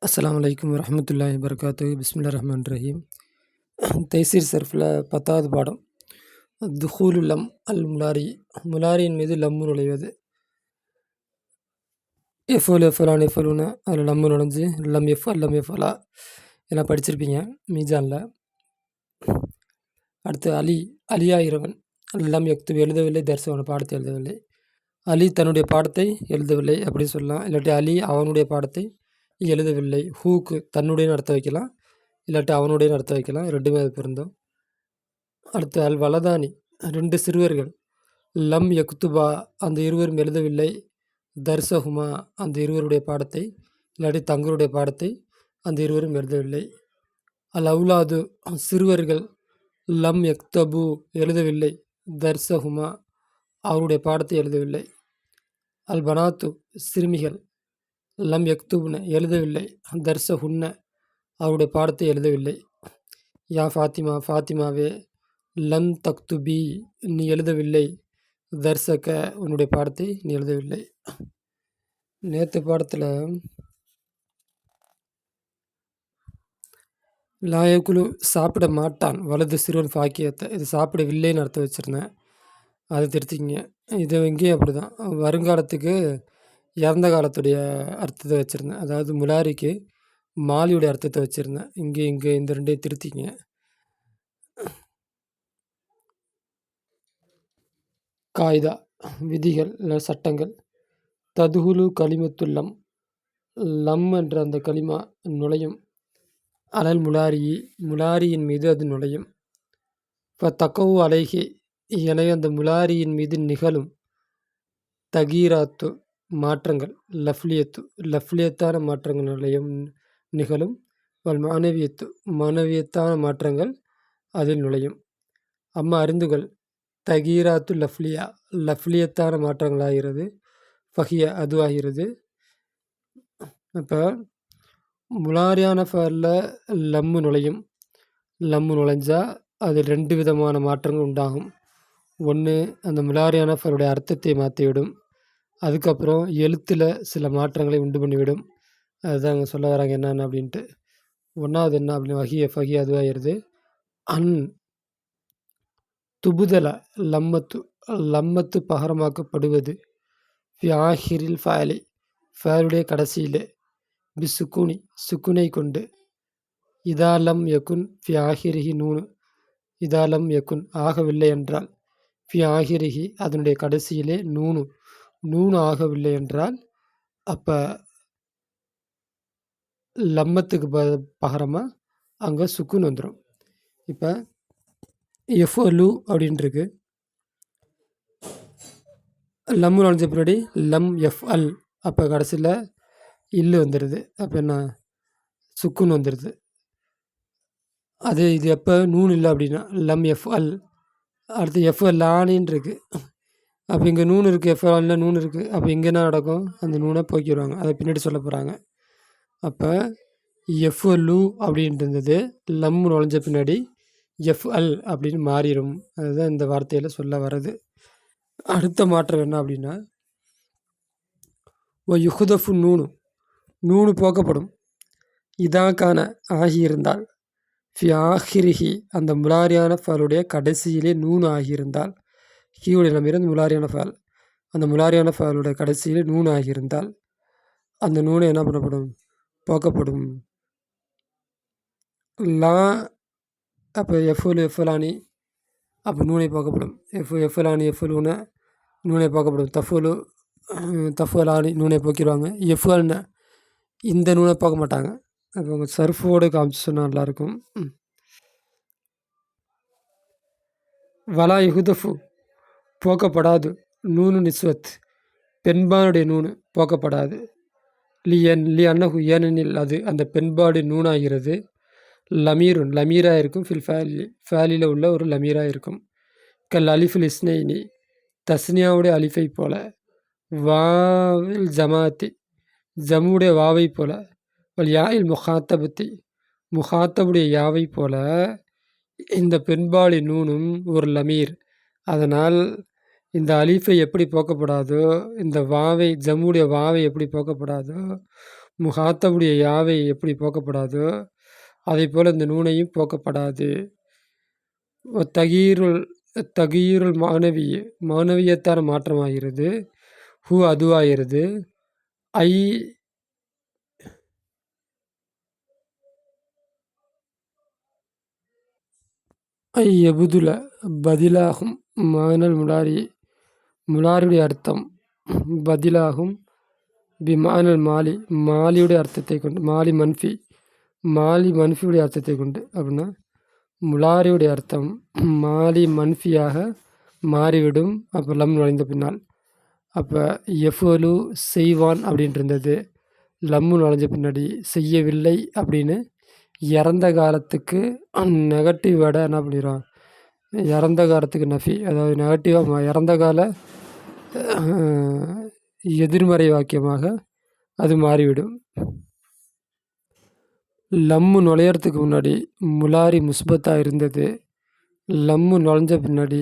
அஸ்ஸலாமு அலைக்கும் வரஹ்மத்துல்லாஹி வபரகாத்துஹு. பிஸ்மில்லாஹிர் ரஹ்மானிர் ரஹீம். தைசீர் சர்ஃபில் 10வது பாடம். துஹூலு லம் அல் முலாரி. முலாரியின் மீது லம்மு நுழைவது. எஃபுல் எஃபுலான் எஃபுலுன்னு அதில் லம்மு நுழைஞ்சு லம் எஃபுல் லம் எஃபுலா எல்லாம் படிச்சிருப்பீங்க மீஜானில். அடுத்து அலியா இறைவன் லம் யக்துப் எழுதவில்லை, தர்சவன பாடத்தை எழுதவில்லை. அலி தன்னுடைய பாடத்தை எழுதவில்லை அப்படின்னு சொல்லலாம். இல்லாட்டி அலி அவனுடைய பாடத்தை எழுதவில்லை. ஹூக்கு தன்னுடைய நடத்த வைக்கலாம், இல்லாட்டி அவனுடைய நடத்த வைக்கலாம், ரெண்டுமே அது பொருந்தும். அடுத்து அல் வலதானி 2 சிறுவர்கள். லம் யக்துபா அந்த இருவரும் எழுதவில்லை. தர்சஹுமா அந்த இருவருடைய பாடத்தை, இல்லாட்டி தங்களுடைய பாடத்தை அந்த இருவரும் எழுதவில்லை. அல் அவுலாது சிறுவர்கள். லம் யக்தபு எழுதவில்லை. தர்சஹுமா அவருடைய பாடத்தை எழுதவில்லை. அல் பனாத்து சிறுமிகள். லம் யக்துப்ன எழுதவில்லை. தர்சஹுன்ன அவருடைய பாடத்தை எழுதவில்லை. யா ஃபாத்திமா ஃபாத்திமாவே. லம் தக்துபி நீ எழுதவில்லை. தர்சக உன்னுடைய பாடத்தை நீ எழுதவில்லை. நேற்று பாடத்தில் லாயக்குழு சாப்பிட மாட்டான் வலது சிறுவன் ஃபாக்கியத்தை, இது சாப்பிடவில்லைன்னு அர்த்தம் வச்சுருந்தேன், அதை திருத்திங்க. இது இங்கேயும் அப்படி தான். வருங்காலத்துக்கு இறந்த காலத்துடைய அர்த்தத்தை வச்சுருந்தேன், அதாவது முலாரிக்கு மாலியுடைய அர்த்தத்தை வச்சுருந்தேன். இங்கே இந்த ரெண்டையும் திருத்திங்க. காய்தா விதிகள் இல்லை சட்டங்கள். ததுகுலு கலிமத்துல்லம் லம் என்ற அந்த களிமா நுழையும். அலல் முலாரியின் மீது அது நுழையும். இப்போ தக்கவு அலைகி எனவே அந்த முலாரியின் மீது நிகழும். தகீராத்து மாற்றங்கள். லஃப்லியத்தான மாற்றங்கள் நிகழும். வல் மானவியத்தான மாற்றங்கள் அதில் நுழையும். அம்மா அறிந்துகள் தகீராத்து லஃப்லியத்தான மாற்றங்களாகிறது. ஃபஹிய அதுவாகிறது. இப்போ முலாரியான ஃபேலில் லம்மு நுழையும். லம்மு நுழைஞ்சா அதில் 2 விதமான மாற்றங்கள் உண்டாகும். ஒன்று, அந்த முலாரியான ஃபேலுடைய அர்த்தத்தை மாற்றிவிடும். அதுக்கப்புறம் எழுத்தில் சில மாற்றங்களை உண்டு பண்ணிவிடும். அதுதான் அங்கே சொல்ல வராங்க என்னென்ன அப்படின்ட்டு. ஒன்றாவது என்ன அப்படின்னு ஃபஹிய அதுவாகிறது. அன் துபுதல லம்மத்து பகரமாக்கப்படுவது. ஆஹிரில் ஃபேலுடைய கடைசியிலே சுக்குனை கொண்டு. இதாலம் யகுன் ஃபி ஆஹிரிஹி நூனு. இதாலம் யகுன் ஆகவில்லை என்றால். ஃபி ஆஹிரிஹி அதனுடைய கடைசியிலே நூனு ஆகவில்லை என்றால் அப்போ லம்மத்துக்கு பகரமாக அங்கே சுக்குன் வந்துடும். இப்போ எஃப்அலு அப்படின்ட்டுருக்கு. லம்மு நுழைஞ்ச பின்னாடி லம் எஃப்அல் அப்போ கடைசியில் இல்லு வந்துடுது. அப்போ என்ன சுக்குன் வந்துடுது. அது இது எப்போ நூன் இல்லை அப்படின்னா லம் எஃப்அல். அடுத்து எஃப்அல்லானின்னு இருக்குது. அப்போ இங்கே நூன் இருக்குது, எஃப்அல்ல நூன் இருக்குது. அப்போ இங்கே என்ன நடக்கும், அந்த நூனை போக்கிடுவாங்க. அதை பின்னாடி சொல்ல போகிறாங்க. அப்போ எஃப்அலு அப்படின்ட்டு இருந்தது, லம் நுழைஞ்ச பின்னாடி எஃப்அல் அப்படின்னு மாறிடும். அதுதான் இந்த வார்த்தையில் சொல்ல வர்றது. அடுத்த மாற்றம் என்ன அப்படின்னா யுஹுதஃபு நூனு போக்கப்படும். இதாக்கான ஆகியிருந்தால். ஃபி ஆஹிரிஹி அந்த முலாரியான ஃபேலுடைய கடைசியிலே நூனு ஆகியிருந்தால். ஹீவுடைய நம்பிருந்து முலாரியான ஃபேல், அந்த முலாரியான ஃபேலுடைய கடைசியிலே நூனு ஆகியிருந்தால் அந்த நூனை என்ன பண்ணப்படும், போக்கப்படும். லா அப்போ எஃபுலானி அப்போ நூனை போக்கப்படும். எஃபுலானி எஃபுலுன நூனை போக்கப்படும். தஃபுலானி நூனை போக்கிடுவாங்க. எஃபுல்ன இந்த நூனை போக்க மாட்டாங்க. அப்போ உங்கள் சர்ஃபோடு காமிச்சு சொன்னால் நல்லாயிருக்கும். வலா யுஹுதஃபு போக்கப்படாது. நூனு நிஸ்வத் பெண்பானுடைய நூனு போக்கப்படாது. லி அன்னஹு ஏனெனில் அது அந்த பெண்பாடு நூனாகிறது. லமீராக இருக்கும். ஃபில் ஃபேலியில் உள்ள ஒரு லமீராக இருக்கும். கல் அலிஃபுல் இஸ்னைனி தஸ்னியாவுடைய அலிஃபை போல. வாவில் ஜமாத்தி ஜமுடைய வாவை போல. வல் யாயில் முகாத்தபுடைய யாவை போல. இந்த பெண்பாளி நூனும் ஒரு லமீர். அதனால் இந்த அலிஃபை எப்படி போக்கப்படாதோ, இந்த வாவை ஜம்முடைய வாவை எப்படி போக்கப்படாதோ, முஹாத்தபுடைய யாவை எப்படி போக்கப்படாதோ, அதேபோல் இந்த நூனையும் போக்கப்படாது. தகீருல் தகீருல் மாணவி மாணவியத்தான மாற்றமாகிறது. அதுவாகிறது. ஐ ஐ எபுதுல பதிலாகும். மானல் முலாரி முலாரியுடைய அர்த்தம் பதிலாகும். பிமானல் மாலி மாலியுடைய அர்த்தத்தை கொண்டு மாலி மன்ஃபியுடைய அர்த்தத்தை கொண்டு அப்படின்னா முலாரியுடைய அர்த்தம் மாலி மன்ஃபியாக மாறிவிடும். அப்போ லம் நுழைந்த பின்னால். அப்போ எஃபலு செய்வான் அப்படின்ட்டு இருந்தது. லம்மு நுழைஞ்ச பின்னாடி செய்யவில்லை அப்படின்னு இறந்த காலத்துக்கு நெகட்டிவ் வேர்டை என்ன பண்ணிடுறோம், இறந்த காலத்துக்கு நஃபி, அதாவது நெகட்டிவாக இறந்த கால எதிர்மறை வாக்கியமாக அது மாறிவிடும். லம்மு நுழையறதுக்கு முன்னாடி முலாரி முஸ்பத்தாக இருந்தது. லம்மு நுழைஞ்ச பின்னாடி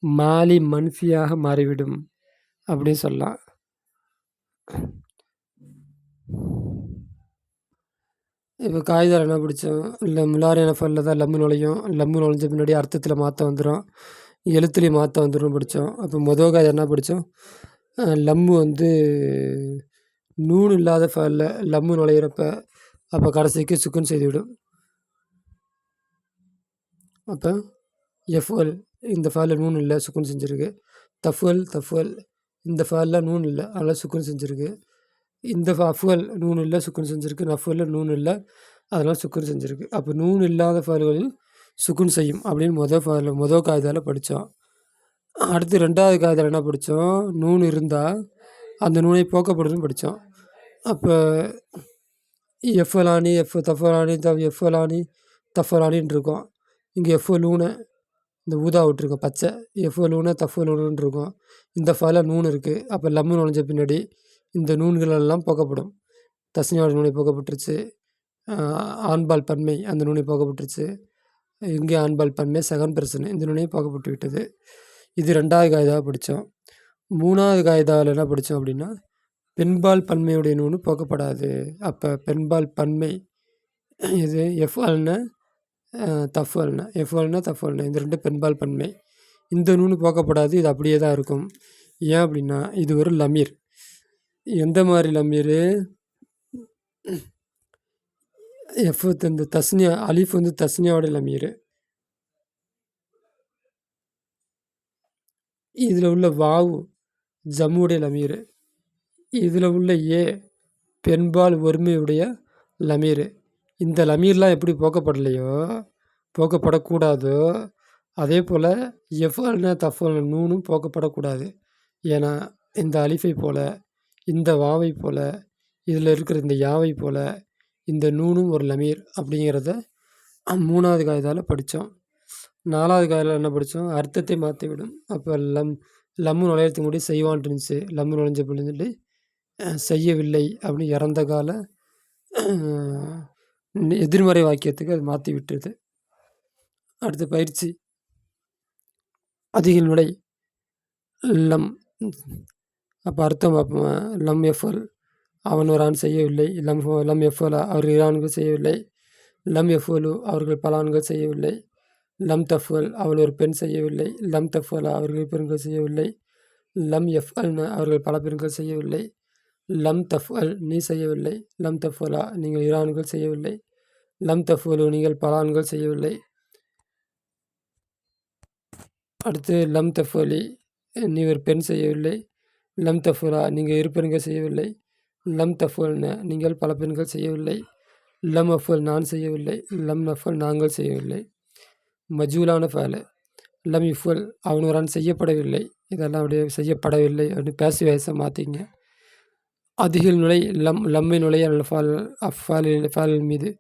மாலி மன்ஃபியாக மாறிவிடும் அப்படின்னு சொல்லலாம். இப்போ காய்தால் என்ன பிடிச்சோம், இல்லை முலாரியான ஃபல்ல தான் லம்மு நுழையும். லம்மு நுழைஞ்ச பின்னாடி அர்த்தத்தில் மாற்றம் வந்துடும், எழுத்துலேயும் மாற்றம் வந்துடும் படித்தோம். அப்போ மொதல் காய்தா என்ன படித்தோம், லம்மு நூன் இல்லாத ஃபல்ல லம்மு நுழையிறப்ப அப்போ கடைசிக்கு சுக்குன் செய்துவிடும். அப்போ எஃப்எல் இந்த ஃபேலில் நூன் இல்லை, சுக்குன் செஞ்சுருக்கு. தஃப்வல் இந்த ஃபேலில் நூன் இல்லை, அதனால் சுக்குன் செஞ்சுருக்கு. இந்த அஃப்வல் நூன் இல்லை, சுக்குன் செஞ்சுருக்கு. நஃப்வலில் நூன் இல்லை, அதனால் சுக்குன் செஞ்சுருக்கு. அப்போ நூன் இல்லாத ஃபேல்களில் சுக்குன் செய்யும் அப்படின்னு மொதல் காய்தால் படித்தோம். அடுத்து ரெண்டாவது காய்தால் என்ன படித்தோம், நூன் இருந்தால் அந்த நூனை போக்கப்படுதுன்னு படித்தோம். அப்போ எஃப்எலானி தஃபலானின்னு இருக்கும். இங்கே எஃப்எலூனை இந்த ஊதா விட்டுருக்கோம் பச்சை, எஃப்எலூனை தஃபலூனுன்னு இருக்கும். இந்த ஃபேலில் நூன் இருக்குது. அப்போ லம்மு நுழைஞ்ச பின்னாடி இந்த நூன்களெல்லாம் போக்கப்படும். தஸ்னியாவோட நூனை போக்கப்பட்டுருச்சு. ஆண்பால் பன்மை அந்த நூனை போக்கப்பட்டுருச்சு. இங்கே ஆண்பால் பன்மை செகண்ட் பர்சன் இந்த நூனையும் போக்கப்பட்டு விட்டது. இது ரெண்டாவது காய்தாக படித்தோம். மூணாவது காய்தாவில் என்ன படித்தோம் அப்படின்னா, பெண்பால் பன்மையுடைய நூனு போக்கப்படாது. அப்போ பெண்பால் பன்மை இது எஃப்எல்னா தஃப்வல்னா இந்த ரெண்டு பெண்பால் பன்மை. இந்த நூனு போக்கப்படாது, இது அப்படியே தான் இருக்கும். ஏன் அப்படின்னா இது ஒரு லமீர். எந்த மாதிரி லமீர், எஃப் இந்த தஸ்னியா அலிஃப் தஸ்னியாவோட லமீர். இதில் உள்ள வாவு ஜம்முடைய லமீர். இதில் உள்ள ஏ பெண்பால் ஒருமையுடைய லமீர். இந்த லமீர்லாம் எப்படி போக்கப்படலையோ போக்கப்படக்கூடாதோ அதே போல் எஃப்எல்னா தஃப்வல்னா நூனும் போக்கப்படக்கூடாது. ஏன்னா இந்த அலிஃபை போல், இந்த வாவை போல், இதில் இருக்கிற இந்த யாவை போல் இந்த நூனும் ஒரு லமீர் அப்படிங்கிறத மூணாவது காய்தால் படித்தோம். நாலாவது காய்தால் என்ன படித்தோம், அர்த்தத்தை மாற்றிவிடும். அப்போ லம்மு நுழையத்துக்கு முன்னாடி செய்வான்ட்டு இருந்துச்சு, லம்மு நுழைஞ்ச பிள்ளைட்டு செய்யவில்லை அப்படின்னு இறந்த கால எதிர்மறை வாக்கியத்துக்கு அது மாற்றி விட்டுருது. அடுத்த பயிற்சி அதிக நுழை லம். அப்போ அர்த்தம் பார்ப்போம். லம் எஃப்எல் அவன் ஒரு ஆண் செய்யவில்லை. லம் எஃப்எலா அவர்கள் இரு ஆண்கள் செய்யவில்லை. லம் எஃப்எலு அவர்கள் பல ஆண்கள் செய்யவில்லை. லம் தஃப்வல் அவள் ஒரு பெண் செய்யவில்லை. லம் தஃப்வலா அவர்கள் பெண்கள் செய்யவில்லை. லம் எஃப்அல்னா அவர்கள் பல பெண்கள் செய்யவில்லை. லம் தஃப்அல் நீ செய்யவில்லை. லம் தஃப்வலா நீங்கள் இரு ஆண்கள் செய்யவில்லை. லம் தஃப்வலு நீங்கள் பல ஆண்கள் செய்யவில்லை. அடுத்து லம் தஃப்வலி நீ ஒரு பெண் செய்யவில்லை. லம் தஃப்வலா நீங்கள் இரு பெண்கள் செய்யவில்லை. லம் தஃப்வல்ன நீங்கள் பல பெண்கள் செய்யவில்லை. லம் அஃப்வல் நான் செய்யவில்லை. லம் நஃப்வல் நாங்கள் செய்யவில்லை. மஜூலான ஃபேலு லம் இஃப்வல் அவன் ஒரு ஆண் செய்யப்படவில்லை. இதெல்லாம் அப்படியே செய்யப்படவில்லை அப்படின்னு பேசி வயசை மாற்றிங்க. அதிகில் நுழை லம்மை நுழைய ஃபேலின் மீது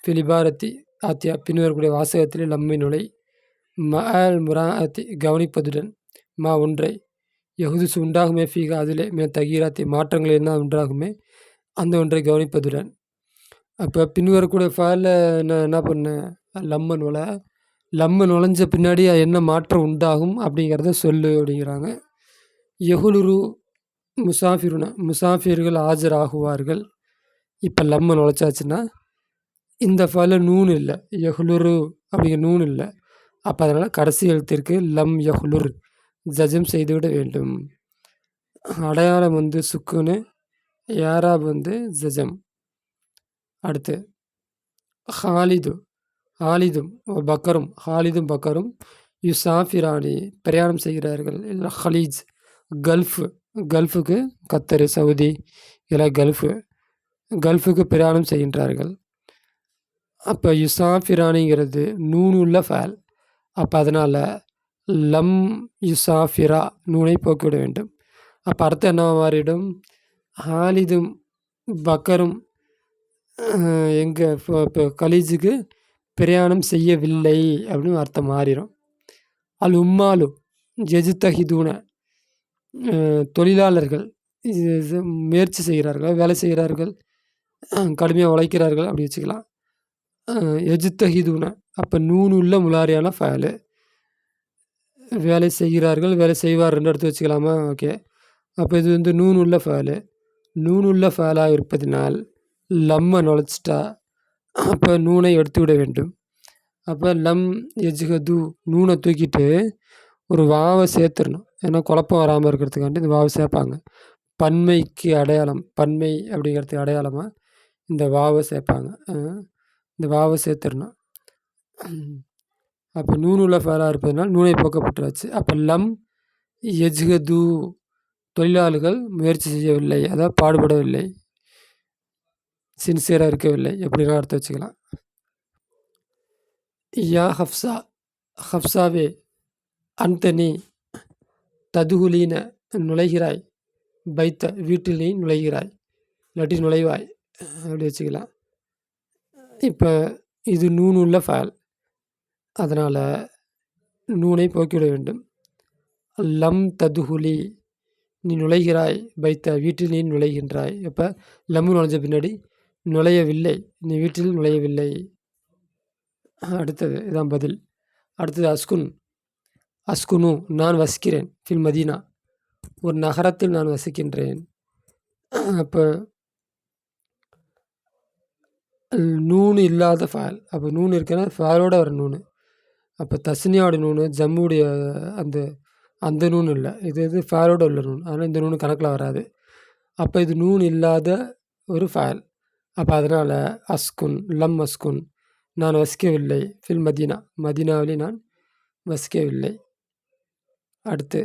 ஃபிலிபாரத்தி ஆத்தியா பின்வரக்கூடிய வாசகத்திலே லம்மை நுழை மஅல் முராஅத்தி கவனிப்பதுடன் மா ஒன்றை யஹுதுசு உண்டாகுமே ஃபீகா அதிலே மே தகீராத்தி மாற்றங்கள் என்ன உண்டாகுமே அந்த ஒன்றை கவனிப்பதுடன். அப்போ பின்வரக்கூடிய ஃபேலில் என்ன பண்ணேன், லம்ம நுழைஞ்ச பின்னாடி என்ன மாற்றம் உண்டாகும் அப்படிங்கிறத சொல்லு அப்படிங்கிறாங்க. யஹுலுரு முசாஃபிருன முசாஃபிர்கள் ஆஜராகுவார்கள். இப்போ லம்ம நுழைச்சாச்சுன்னா இந்த ஃபல நூன் இல்லை, யஹுலுரு அப்படிங்கிற நூன் இல்லை. அப்போ அதனால் கடைசி எழுத்திற்கு லம் யஹுலுர் ஜஜம் செய்துவிட வேண்டும். அடையாளம் வந்து சுக்குன்னு, யாராப் வந்து ஜஜம். அடுத்து ஹாலிது ஹாலிதும் பக்கரும் ஹாலிதும் பக்கரும் யுசாஃபிரானி பிரயாணம் செய்கிறார்கள். இல்லை ஹலீஜ் கல்ஃபு கல்ஃபுக்கு கத்தர் சவுதி இல்லை கல்ஃபுக்கு பிரயாணம் செய்கின்றார்கள். அப்போ யுசாஃபிரானிங்கிறது நூனுள்ள ஃபேல். அப்போ அதனால் லம் யுசாஃபிரா நூனை போக்கிவிட வேண்டும். அப்போ அர்த்தம் என்ன மாறிடும்? ஹாலிதும் பக்கரும் எங்கே இப்போ கலீஜுக்கு பிரயாணம் செய்யவில்லை அப்படின்னு அர்த்தம் மாறிடும். அல் உம்மாலு ஜெஜுத்தஹிதூன தொழிலாளர்கள் முயற்சி செய்கிறார்கள், வேலை செய்கிறார்கள், கடுமையாக உழைக்கிறார்கள் அப்படி வச்சுக்கலாம். எஜுத்தஹிதூன அப்போ நூனுள்ள முலாரியான ஃபேலு. வேலை செய்கிறார்கள், வேலை செய்வார்ன்னு எடுத்து வச்சுக்கலாமா? ஓகே. அப்போ இது வந்து நூனுள்ள ஃபேலு. நூனுள்ள ஃபேலாக இருப்பதினால் லம்மை நுழைச்சிட்டா அப்போ நூனை எடுத்து விட வேண்டும். அப்போ லம் எஜ்ஹது நூனை தூக்கிட்டு ஒரு வாவை சேர்த்துடணும். ஏன்னா குழப்பம் வராமல் இருக்கிறதுக்காண்டி இந்த வாவை சேர்ப்பாங்க. பன்மைக்கு அடையாளம், பன்மை அப்படிங்கிறதுக்கு அடையாளமாக இந்த வாவை சேர்ப்பாங்க. இந்த வாவை சேர்த்துடணும். அப்போ நூனுள்ள ஃபேலாக இருப்பதனால் நூனை போக்கப்பட்டுருச்சு. அப்போ லம் எஜ்ஹது தொழிலாளர்கள் முயற்சி செய்யவில்லை, அதாவது பாடுபடவில்லை, சின்சியராக இருக்கவில்லை, எப்படின்னா அர்த்தம் வச்சுக்கலாம். யா ஹப்சா ஹப்சாவே அன்தனி ததுகுலீன நுழைகிறாய், பைத்த வீட்டில் நீ நுழைகிறாய், இல்லாட்டி நுழைவாய் அப்படி வச்சுக்கலாம். இப்போ இது நூனுள்ள ஃபேல், அதனால் நூனை போக்கிவிட வேண்டும். லம் ததுகுலி நீ நுழைகிறாய், பைத்த வீட்டில் நீ நுழைகின்றாய். இப்போ லம்மு நுழைஞ்ச பின்னாடி நுழையவில்லை, நீ வீட்டில் நுழையவில்லை. அடுத்தது இதான் பதில். அடுத்தது அஸ்குன் அஸ்குனு நான் வசிக்கிறேன், ஃபில் மதீனா ஒரு நகரத்தில் நான் வசிக்கின்றேன். அப்போ நூனு இல்லாத ஃபேல். அப்போ நூன் இருக்குன்னா ஃபேலோட வர நூனு. அப்போ தஸ்னியாவோட நூனு ஜம்முடைய அந்த நூன் இல்லை, இது ஃபேலோட உள்ள நூன், அதனால் இந்த நூனு கணக்கில் வராது. அப்போ இது நூன் இல்லாத ஒரு ஃபேல். அப்போ அதனால் அஸ்குன் லம் அஸ்குன் நான் வசிக்கவில்லை, ஃபில் மதீனா மதீனாவிலே நான் வசிக்கவில்லை. அடுத்து